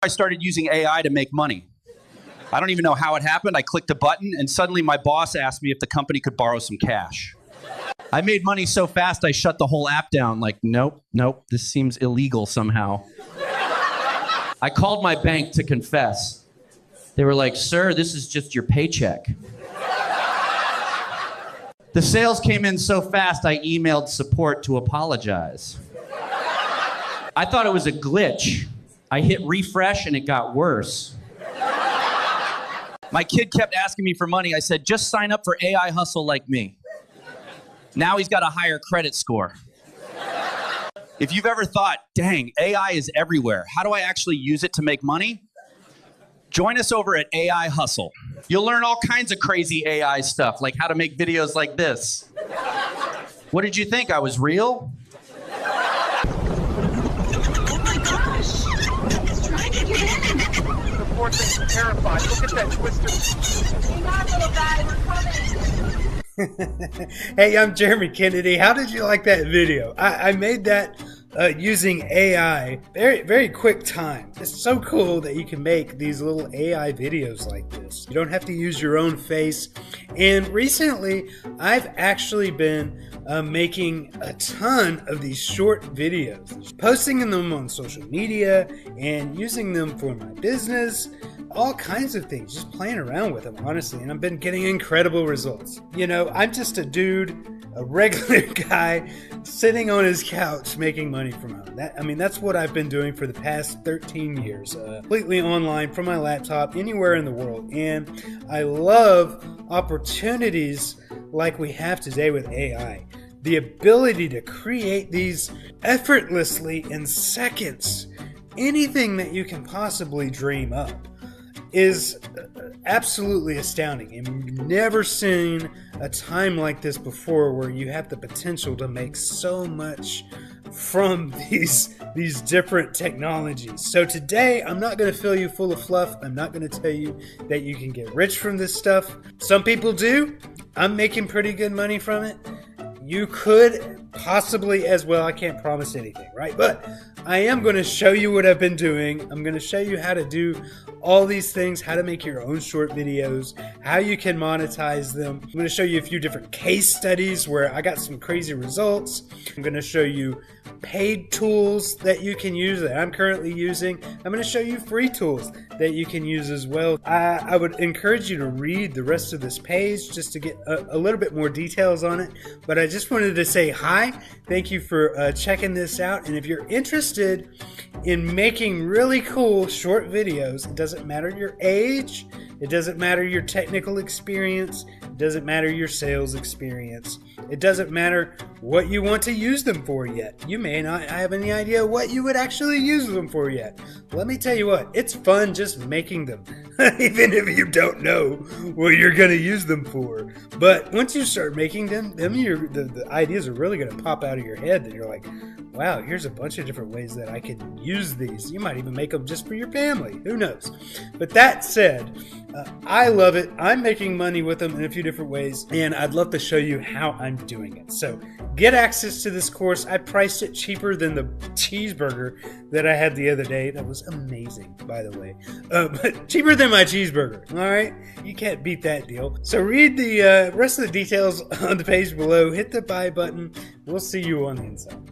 I started using AI to make money. I don't even know how it happened. I clicked a button and suddenly my boss asked me if the company could borrow some cash. I made money so fast I shut the whole app down. Like, nope, this seems illegal somehow. I called my bank to confess. They were like, sir, this is just your paycheck. The sales came in so fast I emailed support to apologize. I thought it was a glitch. I hit refresh and it got worse. My kid kept asking me for money. I said, just sign up for AI Hustle like me. Now he's got a higher credit score. If you've ever thought, dang, AI is everywhere, how do I actually use it to make money? Join us over at AI Hustle. You'll learn all kinds of crazy AI stuff, like how to make videos like this. What did you think? I was real? Oh my gosh! It's trying to get in. The poor thing's terrified. Look at that twister. Hang on, little guy, we're coming. Hey, I'm Jeremy Kennedy. How did you like that video? I made that using AI. Very quick time. It's so cool that you can make these little AI videos like this. You don't have to use your own face. And recently, I've actually been making a ton of these short videos, posting them on social media and using them for my business. All kinds of things, just playing around with them, honestly, and I've been getting incredible results. You know, I'm just a dude, a regular guy, sitting on his couch making money from home. That's what I've been doing for the past 13 years, completely online from my laptop, anywhere in the world, and I love opportunities like we have today with AI. The ability to create these effortlessly in seconds, anything that you can possibly dream up, is absolutely astounding. And we've never seen a time like this before where you have the potential to make so much from these different technologies. So today, I'm not going to fill you full of fluff. I'm not going to tell you that you can get rich from this stuff. Some people do. I'm making pretty good money from it. You could possibly as well. I can't promise anything, right? But I am going to show you what I've been doing. I'm going to show you how to do all these things, how to make your own short videos, how you can monetize them. I'm going to show you a few different case studies where I got some crazy results. I'm going to show you paid tools that you can use that I'm currently using. I'm going to show you free tools that you can use as well. I would encourage you to read the rest of this page just to get a little bit more details on it. But I just wanted to say hi. Thank you for checking this out. And if you're interested in making really cool short videos, it doesn't matter your age, it doesn't matter your technical experience, it doesn't matter your sales experience, it doesn't matter what you want to use them for yet. You may not have any idea what you would actually use them for yet. Let me tell you what, it's fun just making them, even if you don't know what you're going to use them for. But once you start making them, the ideas are really going to pop out of your head, and you're like, wow, here's a bunch of different ways that I can use these. You might even make them just for your family. Who knows? But that said, I love it. I'm making money with them in a few different ways, and I'd love to show you how I'm doing it. So get access to this course. I priced it cheaper than the cheeseburger that I had the other day. That was amazing, by the way. But cheaper than my cheeseburger, all right? You can't beat that deal. So read the rest of the details on the page below. Hit the buy button. We'll see you on the inside.